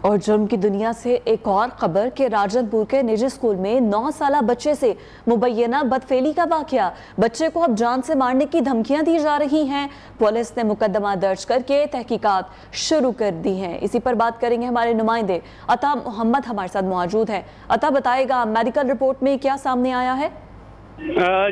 اور جرم کی دنیا سے ایک اور خبر کہ راجنپور کے نجی اسکول میں 9 سالہ بچے سے مبینہ بدفعلی کا واقعہ. بچے کو اب جان سے مارنے کی دھمکیاں دی جا رہی ہیں. پولیس نے مقدمہ درج کر کے تحقیقات شروع کر دی ہیں. اسی پر بات کریں گے ہمارے نمائندے عطا محمد ہمارے ساتھ موجود ہیں. عطا بتائے گا میڈیکل رپورٹ میں کیا سامنے آیا ہے؟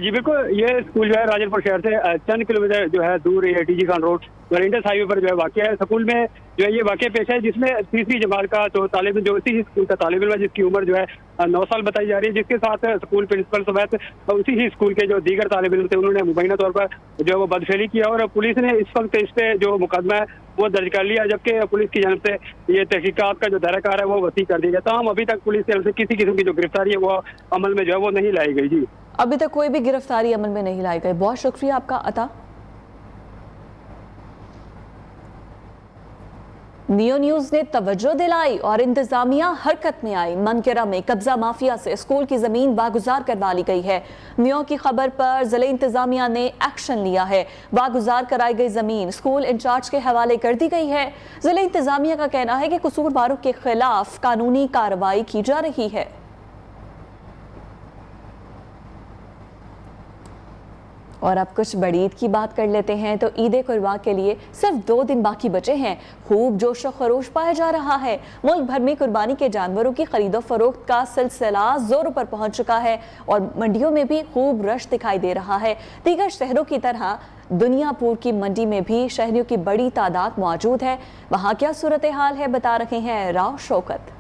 جی بالکل، یہ اسکول جو ہے راجنپور شہر سے چند کلومیٹر جو ہے دور ٹی جی خان روڈ ورینڈس ہائی وے پر جو ہے واقع ہے. اسکول میں جو ہے یہ واقع پیش ہے جس میں تیسری جماعت کا جو طالب علم جو اسی اسکول کا طالب علم ہے جس کی عمر جو ہے 9 سال بتائی جا رہی ہے، جس کے ساتھ اسکول پرنسپل سمیت اسی ہی اسکول کے جو دیگر طالب علم تھے انہوں نے مبینہ طور پر جو ہے وہ بدفعلی کیا اور پولیس نے اس وقت اس پہ جو مقدمہ ہے وہ درج کر لیا، جبکہ پولیس کی جانب سے یہ تحقیقات کا جو دائرہ کار ہے وہ وسیع کر دیا گیا. تاہم ابھی تک پولیس کی طرف سے کسی قسم کی جو گرفتاری ہے وہ عمل میں جو ہے وہ نہیں لائی گئی. جی ابھی تک کوئی بھی گرفتاری عمل میں نہیں لائی گئی. بہت شکریہ آپ کا عطا. نیو نیوز نے توجہ دلائی اور انتظامیہ حرکت میں آئی. منکرہ میں قبضہ مافیا سے اسکول کی زمین واگزار کروا لی گئی ہے. نیو کی خبر پر ضلع انتظامیہ نے ایکشن لیا ہے. واگزار کرائی گئی زمین اسکول انچارج کے حوالے کر دی گئی ہے. ضلع انتظامیہ کا کہنا ہے کہ قصورواروں کے خلاف قانونی کارروائی کی جا رہی ہے. اور اب کچھ بڑی عید کی بات کر لیتے ہیں تو عید قربان کے لیے صرف 2 دن باقی بچے ہیں. خوب جوش و خروش پایا جا رہا ہے. ملک بھر میں قربانی کے جانوروں کی خرید و فروخت کا سلسلہ زوروں پر پہنچ چکا ہے اور منڈیوں میں بھی خوب رش دکھائی دے رہا ہے. دیگر شہروں کی طرح دنیا پور کی منڈی میں بھی شہریوں کی بڑی تعداد موجود ہے. وہاں کیا صورتحال ہے بتا رہے ہیں راؤ شوکت.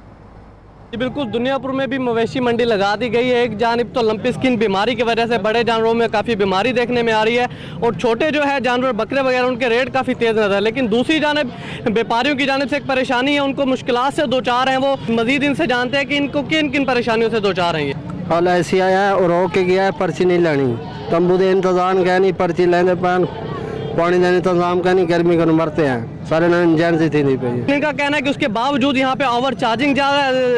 جی بالکل، دنیا پور میں بھی مویشی منڈی لگا دی گئی ہے. ایک جانب تو لمپی اسکن بیماری کی وجہ سے بڑے جانوروں میں کافی بیماری دیکھنے میں آ رہی ہے اور چھوٹے جو ہے جانور بکرے وغیرہ ان کے ریٹ کافی تیز نظر ہے. لیکن دوسری جانب بیپاریوں کی جانب سے ایک پریشانی ہے، ان کو مشکلات سے دوچار ہیں. وہ مزید ان سے جانتے ہیں کہ ان کو کن کن پریشانیوں سے دوچار ہیں. حال ایسی آیا ہے اور ہو کے گیا ہے، پرچی نہیں لینی، تمبو دے انتظام کہ نہیں، پرچی لینے پان پانی دینے انتظام کا نہیں، گرمی کو مرتے ہیں سارے ایمرجنسی تھی نہیں پہ. ان کا کہنا ہے کہ اس کے باوجود یہاں پہ اوور چارجنگ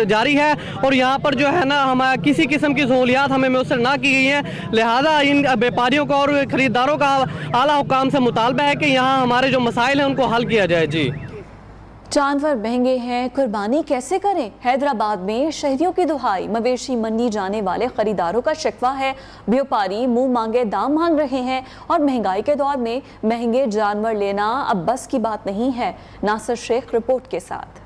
جاری ہے اور یہاں پر جو ہے نا ہمارا کسی قسم کی سہولیات ہمیں میسر نہ کی گئی ہیں. لہذا ان بیپاریوں کا اور خریداروں کا اعلیٰ حکام سے مطالبہ ہے کہ یہاں ہمارے جو مسائل ہیں ان کو حل کیا جائے. جی جانور مہنگے ہیں، قربانی کیسے کریں؟ حیدرآباد میں شہریوں کی دہائی. مویشی منڈی جانے والے خریداروں کا شکوہ ہے بیوپاری منہ مانگے دام مانگ رہے ہیں اور مہنگائی کے دور میں مہنگے جانور لینا اب بس کی بات نہیں ہے. ناصر شیخ رپورٹ کے ساتھ.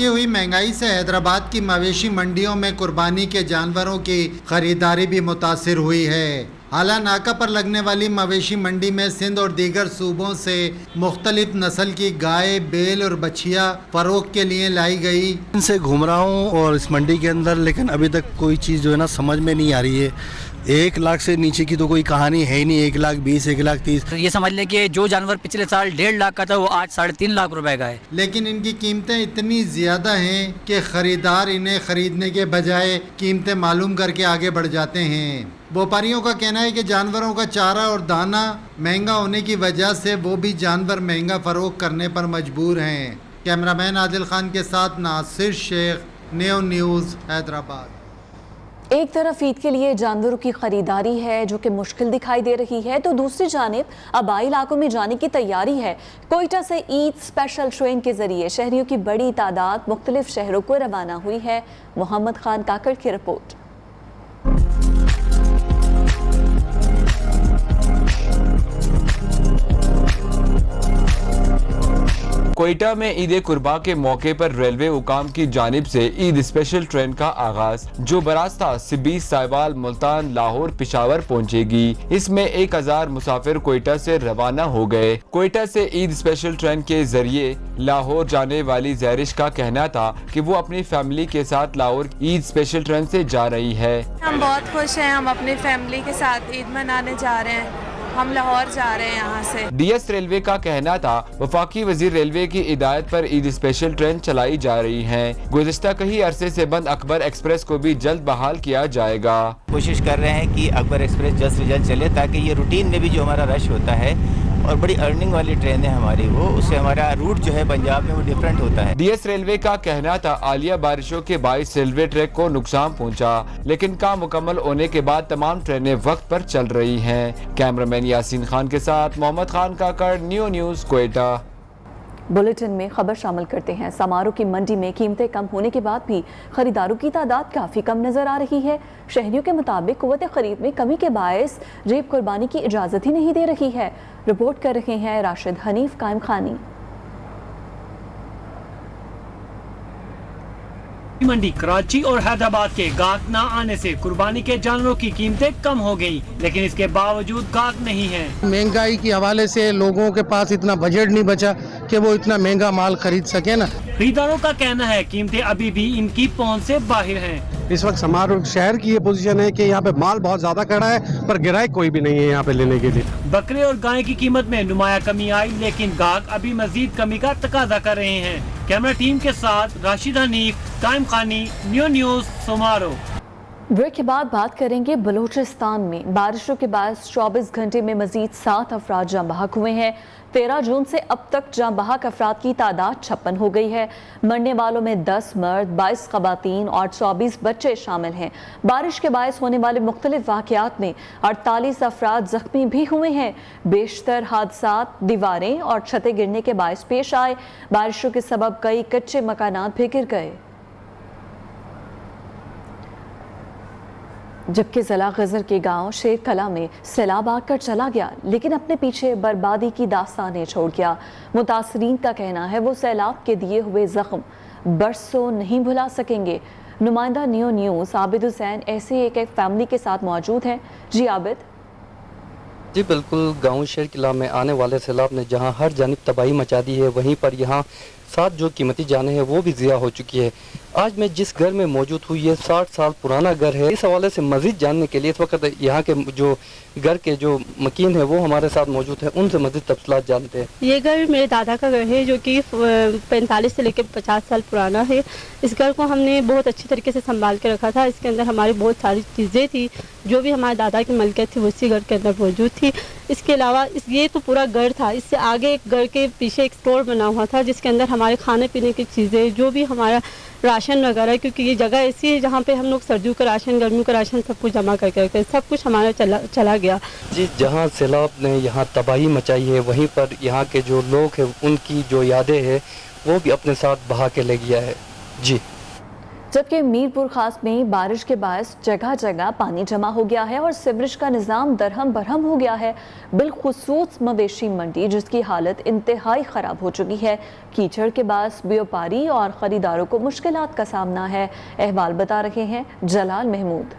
ہوئی مہنگائی سے حیدرآباد کی مویشی منڈیوں میں قربانی کے جانوروں کی خریداری بھی متاثر ہوئی ہے. اعلیٰ ناکہ پر لگنے والی مویشی منڈی میں سندھ اور دیگر صوبوں سے مختلف نسل کی گائے، بیل اور بچھیا فروخت کے لیے لائی گئی. ان سے گھوم رہا ہوں اور اس منڈی کے اندر، لیکن ابھی تک کوئی چیز جو ہے نا سمجھ میں نہیں آ رہی ہے. 1 لاکھ سے نیچے کی تو کوئی کہانی ہے ہی نہیں. 1,20,000 1,30,000. یہ سمجھ لیں کہ جو جانور پچھلے سال 1.5 لاکھ کا تھا وہ آج 3.5 لاکھ روپے کا ہے. لیکن ان کی قیمتیں اتنی زیادہ ہیں کہ خریدار انہیں خریدنے کے بجائے قیمتیں معلوم کر کے آگے بڑھ جاتے ہیں. بیوپاریوں کا کہنا ہے کہ جانوروں کا چارہ اور دانہ مہنگا ہونے کی وجہ سے وہ بھی جانور مہنگا فروخت کرنے پر مجبور ہیں. کیمرہ مین عادل خان کے ساتھ ناصر شیخ، نیو نیوز، حیدرآباد. ایک طرف عید کے لیے جانوروں کی خریداری ہے جو کہ مشکل دکھائی دے رہی ہے تو دوسری جانب آبائی علاقوں میں جانے کی تیاری ہے. کوئٹہ سے عید اسپیشل ٹرین کے ذریعے شہریوں کی بڑی تعداد مختلف شہروں کو روانہ ہوئی ہے. محمد خان کاکڑ کی رپورٹ. کوئٹہ میں عید قربان کے موقع پر ریلوے حکام کی جانب سے عید اسپیشل ٹرین کا آغاز جو براستہ سبی، سائیوال، ملتان، لاہور، پشاور پہنچے گی. اس میں 1000 مسافر کوئٹہ سے روانہ ہو گئے. کوئٹہ سے عید اسپیشل ٹرین کے ذریعے لاہور جانے والی زیرش کا کہنا تھا کہ وہ اپنی فیملی کے ساتھ لاہور عید اسپیشل ٹرین سے جا رہی ہے. ہم بہت خوش ہیں، ہم اپنی فیملی کے ساتھ عید منانے جا رہے ہیں. ہم لاہور جا رہے ہیں یہاں سے. ڈی ایس ریلوے کا کہنا تھا وفاقی وزیر ریلوے کی ہدایت پر عید اسپیشل ٹرین چلائی جا رہی ہیں. گزشتہ کئی عرصے سے بند اکبر ایکسپریس کو بھی جلد بحال کیا جائے گا. کوشش کر رہے ہیں کہ اکبر ایکسپریس جلد سے جلد چلے تاکہ یہ روٹین میں بھی جو ہمارا رش ہوتا ہے اور بڑی ارننگ والی ٹرین ہے ہماری، وہ اس سے ہمارا روٹ جو ہے پنجاب میں وہ ڈیفرنٹ ہوتا ہے. ڈی ایس ریلوے کا کہنا تھا عالیہ بارشوں کے باعث ریلوے ٹریک کو نقصان پہنچا، لیکن کام مکمل ہونے کے بعد تمام ٹرینیں وقت پر چل رہی ہیں. کیمرہ مین یاسین خان کے ساتھ Muhammad Khan Kakar, new news, Quetta. Bulletin में खबर शामिल करते हैं। समारोह की मंडी में कीमतें कम होने के बाद भी खरीदारों की तादाद काफ़ी कम नज़र आ रही है। शहरियों के मुताबिक क़ुव्वत ख़रीद में कमी के बायस जेब कुर्बानी की इजाज़त ही नहीं दे रही है। रिपोर्ट कर रहे हैं राशिद हनीफ कायम खानी। मंडी कराची और हैदराबाद के गाहक न आने से कुर्बानी के जानवरों की कीमतें कम हो गई, लेकिन इसके बावजूद गाहक नहीं है। महंगाई के हवाले से लोगों के पास इतना बजट नहीं बचा कि वो इतना महंगा माल खरीद सके ना। खरीदारों का कहना है कीमतें अभी भी इनकी पहुंच से बाहर हैं। इस वक्त हमारे शहर की ये पोजीशन है कि यहाँ पे माल बहुत ज़्यादा खड़ा है पर ग्राहक कोई भी नहीं है यहाँ पे लेने के लिए। बकरे और गाय की कीमत में नुमाया कमी आई, लेकिन गाहक अभी मजीद कमी का तकाजा कर रहे हैं। कैमरा टीम के साथ राशिद हनीफ, कायम खानी, न्यूज़ समारोह। ब्रेक के बाद बात करेंगे बलूचिस्तान में बारिशों के बाद 24 घंटे में मजीद 7 अफराद जाँ बहक हुए हैं। 13 जून से अब तक जाँ बहक अफराद की तादाद 56 हो गई है। मरने वालों में 10 मर्द, 22 ख़वातीन और 24 बच्चे शामिल हैं। बारिश के बायस होने वाले मुख्तलिफ वाक़यात में 48 अफराद ज़ख्मी भी हुए हैं। बेशतर हादसात दीवारें और छतें गिरने के बायस पेश आए। बारिशों के सबब कई कच्चे मकानात भी गिर गए। जबकि ज़िला गजर के गांव शेर कला में सैलाब आकर चला गया, लेकिन अपने पीछे बर्बादी की दास्तानें छोड़ गया। मुतासरीन का कहना है वो सैलाब के दिए हुए जख्म बरसों नहीं भुला सकेंगे। नुमाइंदा न्यूज़ आबिद हुसैन ऐसे एक फैमिली के साथ मौजूद हैं। जी आबिद। जी बिल्कुल, गांव शेर किला में आने वाले सैलाब ने जहां हर जानिब तबाही मचा दी है, वहीं पर यहां 7 जो कीमती जानें हैं वो भी ज़िया हो चुकी है। आज मैं जिस घर में मौजूद हुई है 60 साल पुराना घर है। इस हवाले से मज़ीद जानने के लिए इस वक्त यहाँ के जो घर के जो मकीन है वो हमारे साथ मौजूद है, उनसे मज़ीद तफसीलात जानते हैं। ये घर मेरे दादा का घर है जो कि 45 से लेकर 50 साल पुराना है। इस घर को हमने बहुत अच्छी तरीके से संभाल के रखा था। इसके अंदर हमारी बहुत सारी चीज़ें थी जो भी हमारे दादा की मलकियत थी वो इसी घर के अंदर मौजूद थी। इसके अलावा ये तो पूरा घर था, इससे आगे एक घर के पीछे एक स्टोर बना हुआ था जिसके अंदर हमारे खाने पीने की चीज़ें, जो भी हमारा राशन वगैरह, क्योंकि ये जगह ऐसी है जहाँ पे हम लोग सर्दियों का राशन, गर्मियों का राशन सब कुछ जमा करके रखते हैं, सब कुछ हमारा चला गया। जी, जहाँ सैलाब ने यहाँ तबाही मचाई है वहीं पर यहाँ के जो लोग हैं उनकी जो यादें हैं वो भी अपने साथ बहा के ले गया है। जी, जबकि मीरपुर खास में बारिश के बायस जगह जगह पानी जमा हो गया है और सीवरेज का निज़ाम दरहम बरहम हो गया है। बिलखुसूस मवेशी मंडी जिसकी हालत इंतहाई ख़राब हो चुकी है। कीचड़ के बायस व्यापारी और ख़रीदारों को मुश्किलात का सामना है। अहवाल बता रहे हैं जलाल महमूद।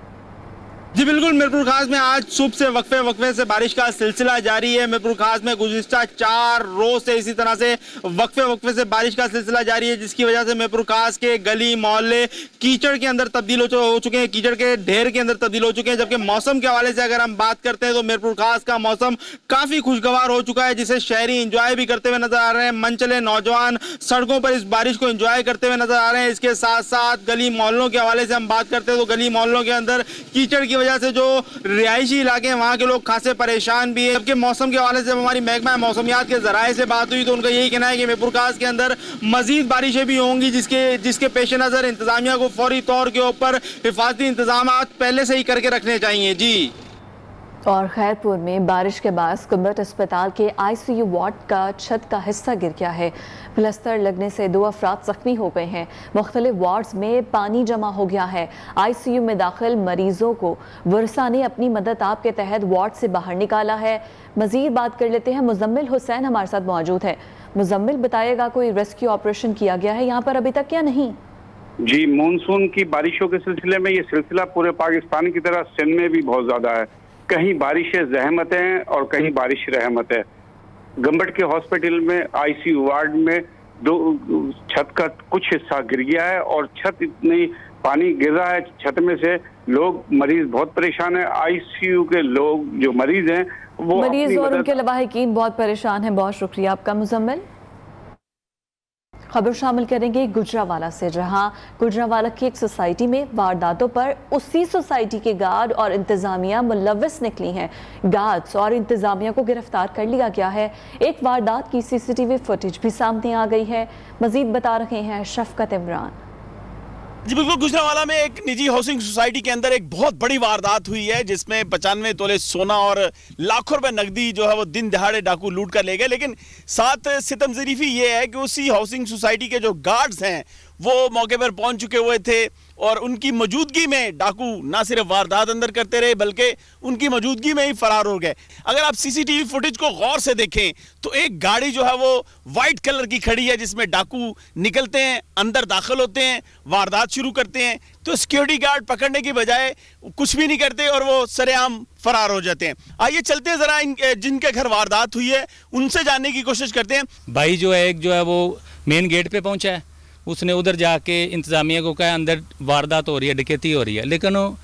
जी बिल्कुल, मीरपुर खास में आज सुबह से वक्फे से बारिश का सिलसिला जारी है। मीरपुर खास में गुज़िश्ता 4 रोज से इसी तरह से वक्फे से बारिश का सिलसिला जारी है, जिसकी वजह से मीरपुर खास के गली मोहल्ले कीचड़ के अंदर तब्दील हो चुके हैं, कीचड़ के ढेर के अंदर तब्दील हो चुके हैं। जबकि मौसम के हवाले से अगर हम बात करते हैं तो मीरपुर खास का मौसम काफ़ी खुशगवार हो चुका है, जिसे शहरी इंजॉय भी करते हुए नजर आ रहे हैं। मनचले नौजवान सड़कों पर इस बारिश को इंजॉय करते हुए नजर आ रहे हैं। इसके साथ साथ गली मोहल्लों के हवाले से हम बात करते हैं तो गली मोहल्लों के अंदर कीचड़ की वजह से जो रिहायशी इलाके हैं वहाँ के लोग खासे परेशान भी है। जबकि मौसम के हवाले से हमारी महकमा मौसमियात के जराये से बात हुई तो उनका यही कहना है कि मीरपुर खास के अंदर मजीद बारिशें भी होंगी, जिसके पेश नज़र इंतजामिया को फौरी तौर के ऊपर हिफाजती इंतजाम पहले से ही करके रखने चाहिए। जी, और खैरपुर में बारिश के बाद कुंबट अस्पताल के ICU वार्ड का छत का हिस्सा गिर गया है। प्लस्तर लगने से 2 अफराद जख्मी हो गए हैं। मुख्तलिफ वार्ड्स में पानी जमा हो गया है। ICU में दाखिल मरीजों को वर्षा ने अपनी मदद आप के तहत वार्ड से बाहर निकाला है। मजीद बात कर लेते हैं, मुजम्मिल हुसैन हमारे साथ मौजूद है। मुजम्मिल, बताइएगा कोई रेस्क्यू ऑपरेशन किया गया है यहाँ पर अभी तक या नहीं? जी, मानसून की बारिशों के सिलसिले में ये सिलसिला पूरे पाकिस्तान की तरह सिंध में भी बहुत ज्यादा है। कहीं बारिशें ज़हमत हैं और कहीं बारिश रहमत है। गंबट के हॉस्पिटल में ICU वार्ड में छत का कुछ हिस्सा गिर गया है और छत इतनी पानी गिर रहा है छत में से लोग मरीज बहुत परेशान है। ICU के लोग जो मरीज हैं वो मरीज और उनके लवाहिकीन बहुत परेशान हैं। बहुत शुक्रिया आपका मुजम्मिल। खबर शामिल करेंगे गुजरावाला से, जहां गुजरावाला की एक सोसाइटी में वारदातों पर उसी सोसाइटी के गार्ड और इंतजामिया मुलव्वस निकली हैं। गार्ड्स और इंतजामिया को गिरफ्तार कर लिया गया है। एक वारदात की CCTV फुटेज भी सामने आ गई है। मजीद बता रहे हैं शफकत इमरान। जी बिल्कुल, गुजरांवाला में एक निजी हाउसिंग सोसाइटी के अंदर एक बहुत बड़ी वारदात हुई है जिसमें 95 तोले सोना और लाखों रुपए नकदी जो है वो दिन दहाड़े डाकू लूट कर ले गए। लेकिन साथ सितम ज़रीफ़ी ये है कि उसी हाउसिंग सोसाइटी के जो गार्ड्स हैं वो मौके पर पहुंच चुके हुए थे और उनकी मौजूदगी में डाकू ना सिर्फ वारदात अंदर करते रहे बल्कि उनकी मौजूदगी में ही फरार हो गए। अगर आप सीसीटीवी फुटेज को गौर से देखें तो एक गाड़ी जो है वो वाइट कलर की खड़ी है जिसमें डाकू निकलते हैं, अंदर दाखिल होते हैं, वारदात शुरू करते हैं, तो सिक्योरिटी गार्ड पकड़ने की बजाय कुछ भी नहीं करते और वो सरेआम फरार हो जाते हैं। आइए चलते हैं ज़रा जिनके घर वारदात हुई है उनसे जानने की कोशिश करते हैं। भाई जो है एक जो है वो मेन गेट पे पहुंचा है, उसने उधर जाके इंतज़ामिया को कहा अंदर वारदात हो रही है, डकैती हो रही है, लेकिन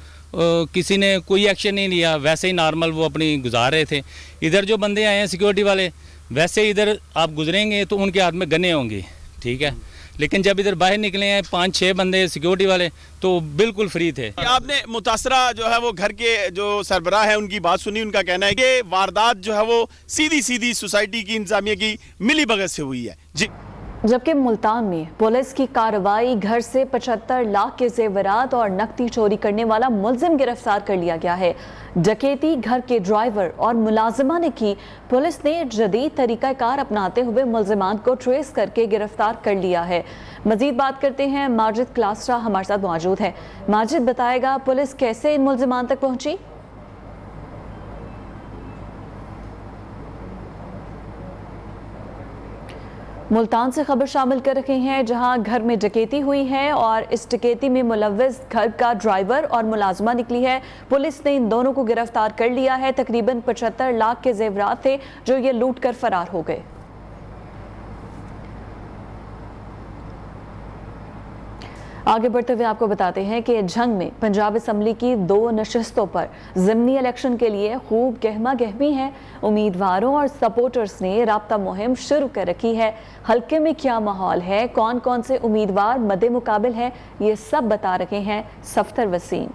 किसी ने कोई एक्शन नहीं लिया। वैसे ही नॉर्मल वो अपनी गुजार रहे थे। इधर जो बंदे आए हैं सिक्योरिटी वाले, वैसे इधर आप गुजरेंगे तो उनके हाथ में गन्ने होंगे, ठीक है, लेकिन जब इधर बाहर निकले हैं 5-6 बंदे सिक्योरिटी वाले तो बिल्कुल फ्री थे। आपने मुतासरा जो है वो घर के जो सरबराह है उनकी बात सुनी। उनका कहना है कि वारदात जो है वो सीधी सोसाइटी की इंतजामिया की मिली भगत से हुई है। जी, जबकि मुल्तान में पुलिस की कार्रवाई, घर से 75 लाख के जेवरात और नकदी चोरी करने वाला मुलजिम गिरफ्तार कर लिया गया है। डकैती घर के ड्राइवर और मुलाजिमा ने की। पुलिस ने जदीद तरीक़ाकार अपनाते हुए मुलजिमान को ट्रेस करके गिरफ्तार कर लिया है। मजीद बात करते हैं, माजिद क्लासरा हमारे साथ मौजूद है। माजिद, बताएगा पुलिस कैसे इन मुलजिमान तक पहुंची? मुल्तान से खबर शामिल कर रहे हैं जहां घर में डकैती हुई है और इस डकैती में मुलव्विस घर का ड्राइवर और मुलाजमा निकली है। पुलिस ने इन दोनों को गिरफ्तार कर लिया है। तकरीबन 75 लाख के जेवरात थे जो ये लूट कर फरार हो गए। आगे बढ़ते हुए आपको बताते हैं कि झंग में पंजाब असम्बली की 2 नशिस्तों पर ज़िमनी इलेक्शन के लिए खूब गहमा गहमी है। उम्मीदवारों और सपोर्टर्स ने राब्ता मुहिम शुरू कर रखी है। हल्के में क्या माहौल है, कौन कौन से उम्मीदवार मद्दे मुकाबिल हैं, ये सब बता रहे हैं सफ्तर वसीम।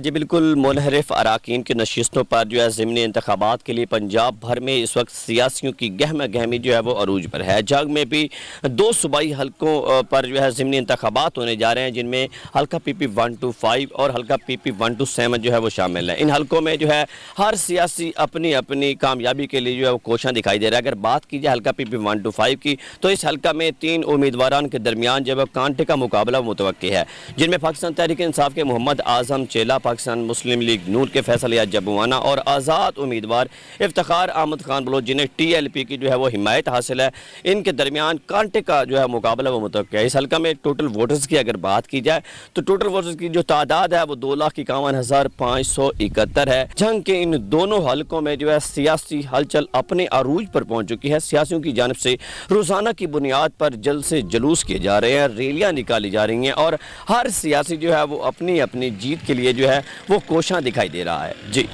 जी बिल्कुल, मुनहरिफ अराकीन की नशिस्तों पर जो है ज़िमनी इंतखाबात के लिए पंजाब भर में इस वक्त सियासियों की गहमा गहमी जो है वो अरूज पर है। जंग में भी 2 सूबाई हलकों पर जो है ज़िमनी इंतखाबात होने जा रहे हैं जिनमें हल्का PP 125 और हल्का PP 127 जो है वो शामिल है। इन हलकों में जो है हर सियासी अपनी अपनी कामयाबी के लिए जो है वो कोशिश दिखाई दे रहा है। अगर बात की जाए हल्का PP 125 की तो इस हल्का में 3 उम्मीदवारान के दरमियान जो है कांटे का मुकाबला मुतवक्की है, जिनमें पाकिस्तान तहरीक इंसाफ के मोहम्मद आज़म चेला, पाकिस्तान मुस्लिम लीग नून के फैसल याद जबुआना और आज़ाद उम्मीदवार इफ्तिखार अहमद खान बलोच जिन्हें TLP की जो है वो हिमायत हासिल है। इनके दरमियान कांटे का जो है मुकाबला वो मुतवक्किल है। इस हल्का में टोटल वोटर्स की अगर बात की जाए तो टोटल वोटर्स की जो तादाद है वो 2,51,571 है। जंग के इन दोनों हल्कों में जो है सियासी हलचल अपने अरूज पर पहुंच चुकी है। सियासियों की जानिब से रोजाना की बुनियाद पर जल्द से जुलूस किए जा रहे हैं, रैलियां निकाली जा रही हैं और हर सियासी जो है वो अपनी अपनी जीत के लिए जो है वो कोशिश दिखाई दे रहा है। जी,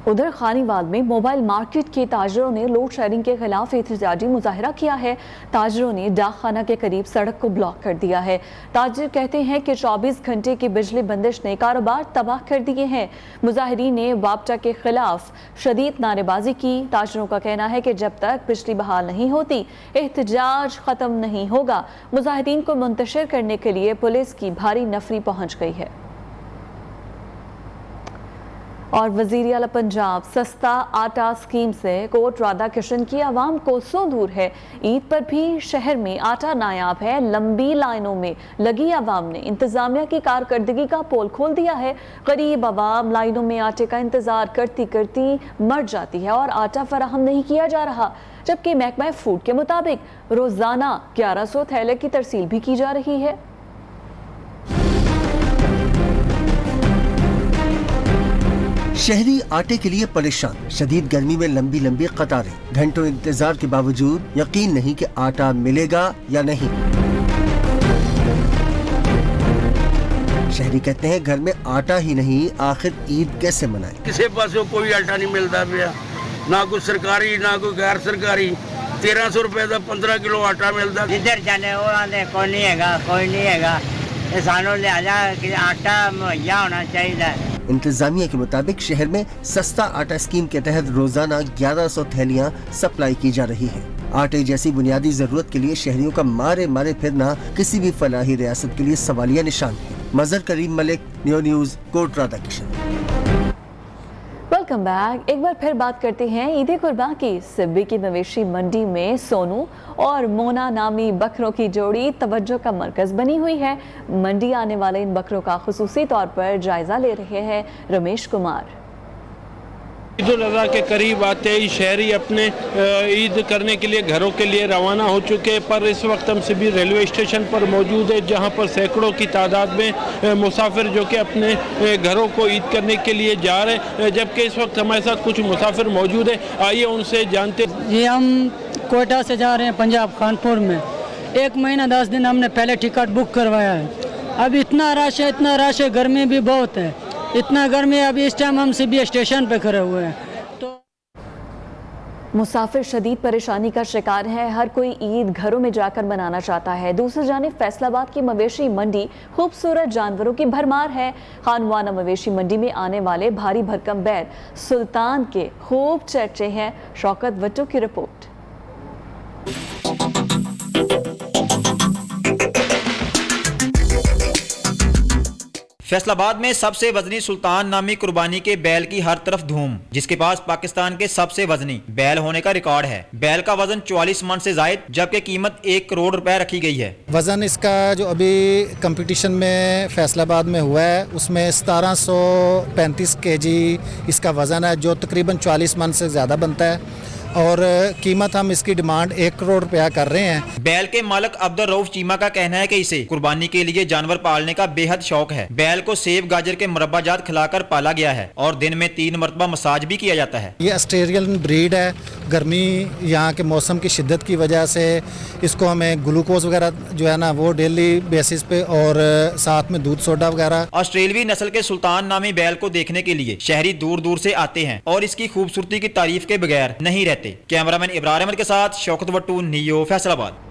उधर खानीवाल में मोबाइल मार्केट के ताजरों ने लोड शेडिंग के खिलाफ एहतजाजी मुजाहरा किया है। ताजरों ने डाकखाना के करीब सड़क को ब्लॉक कर दिया है। ताजर कहते हैं कि 24 घंटे की बिजली बंदिश ने कारोबार तबाह कर दिए हैं। मुजाहिरीन ने वापटा के खिलाफ शदीद नारेबाजी की। ताजरों का कहना है कि जब तक बिजली बहाल नहीं होती एहतजाज खत्म नहीं होगा। मुजाहिरीन को मुंतशिर करने के लिए पुलिस की भारी नफरी पहुंच गई है। और वज़ीर आला पंजाब सस्ता आटा स्कीम से कोट राधा किशन की आवाम को सो दूर है। ईद पर भी शहर में आटा नायाब है। लंबी लाइनों में लगी आवाम ने इंतजामिया की कारकर्दगी का पोल खोल दिया है। गरीब आवाम लाइनों में आटे का इंतजार करती करती मर जाती है और आटा फराहम नहीं किया जा रहा, जबकि महकमा फूड के मुताबिक रोजाना 1100 थैले की तरसील भी की जा रही है। शहरी आटे के लिए परेशान, शदीद गर्मी में लंबी लंबी कतारें, घंटों इंतजार के बावजूद यकीन नहीं कि आटा मिलेगा या नहीं। शहरी कहते हैं घर में आटा ही नहीं, आखिर ईद कैसे मनाएं? किसी पास कोई आटा नहीं मिलता पिया, ना कोई सरकारी ना कोई गैर सरकारी। 1300 रुपए का 15 किलो आटा मिलता। जिधर जाने वो आते कोई नहीं है, सानों लिहाजा कि आटा मुहैया होना चाहिए। इंतजामिया के मुताबिक शहर में सस्ता आटा स्कीम के तहत रोजाना 1100 थैलियां सप्लाई की जा रही हैं। आटे जैसी बुनियादी जरूरत के लिए शहरियों का मारे मारे फिरना किसी भी फलाही रियासत के लिए सवालिया निशान है। Mazhar Karim Malik, new news, Kot Radha Kishan. Welcome back. एक बार फिर बात करते हैं ईद कुर्बान की। सिब्बी की मवेशी मंडी में सोनू और मोना नामी बकरों की जोड़ी तवज्जो का मरकज बनी हुई है। मंडी आने वाले इन बकरों का खुसूसी तौर पर जायजा ले रहे हैं रमेश कुमार। ईद उल अज़हा के करीब आते ही शहरी अपने ईद करने के लिए घरों के लिए रवाना हो चुके हैं, पर इस वक्त हम सिबी रेलवे स्टेशन पर मौजूद है, जहां पर सैकड़ों की तादाद में मुसाफिर जो कि अपने घरों को ईद करने के लिए जा रहे हैं, जबकि इस वक्त हमारे साथ कुछ मुसाफिर मौजूद हैं। आइए उनसे जानते। जी, हम कोयटा से जा रहे हैं पंजाब खानपुर में। 1 महीना 10 दिन हमने पहले टिकट बुक करवाया है। अब इतना रश है, गर्मी भी बहुत है, इतना गर्मी। अभी इस टाइम हम सिबी स्टेशन पे खड़े हुए हैं। तो मुसाफिर शदीद परेशानी का शिकार है। हर कोई ईद घरों में जाकर मनाना चाहता है। दूसरी जानिब फैसलाबाद की मवेशी मंडी खूबसूरत जानवरों की भरमार है। खानवाना मवेशी मंडी में आने वाले भारी भरकम बैल सुल्तान के खूब चर्चे हैं। शौकत वट्टू की रिपोर्ट। फैसलाबाद में सबसे वजनी सुल्तान नामी कुर्बानी के बैल की हर तरफ धूम, जिसके पास पाकिस्तान के सबसे वजनी बैल होने का रिकॉर्ड है। बैल का वजन 44 मन से जायद, जबकि कीमत 1 करोड़ रुपए रखी गई है। वजन इसका जो अभी कंपटीशन में फैसलाबाद में हुआ है उसमें 1735 केजी इसका वजन है, जो तकरीबन 44 मन से ज़्यादा बनता है, और कीमत हम इसकी डिमांड 1 करोड़ रुपया कर रहे हैं। बैल के मालिक अब्दुल रऊफ चीमा का कहना है कि इसे कुर्बानी के लिए जानवर पालने का बेहद शौक है। बैल को सेब गाजर के मुरब्बा जात खिलाकर पाला गया है और दिन में 3 मरतबा मसाज भी किया जाता है। ये ऑस्ट्रेलियन ब्रीड है। गर्मी यहाँ के मौसम की शिद्दत की वजह से इसको हमें ग्लूकोज वगैरह जो है ना वो डेली बेसिस पे, और साथ में दूध सोडा वगैरह। ऑस्ट्रेलवी नस्ल के सुल्तान नामी बैल को देखने के लिए शहरी दूर दूर से आते हैं और इसकी खूबसूरती की तारीफ के बगैर नहीं रहते। कैमरामैन इब्रार अहमद के साथ शौकत वट्टू, नियो, फैसलाबाद।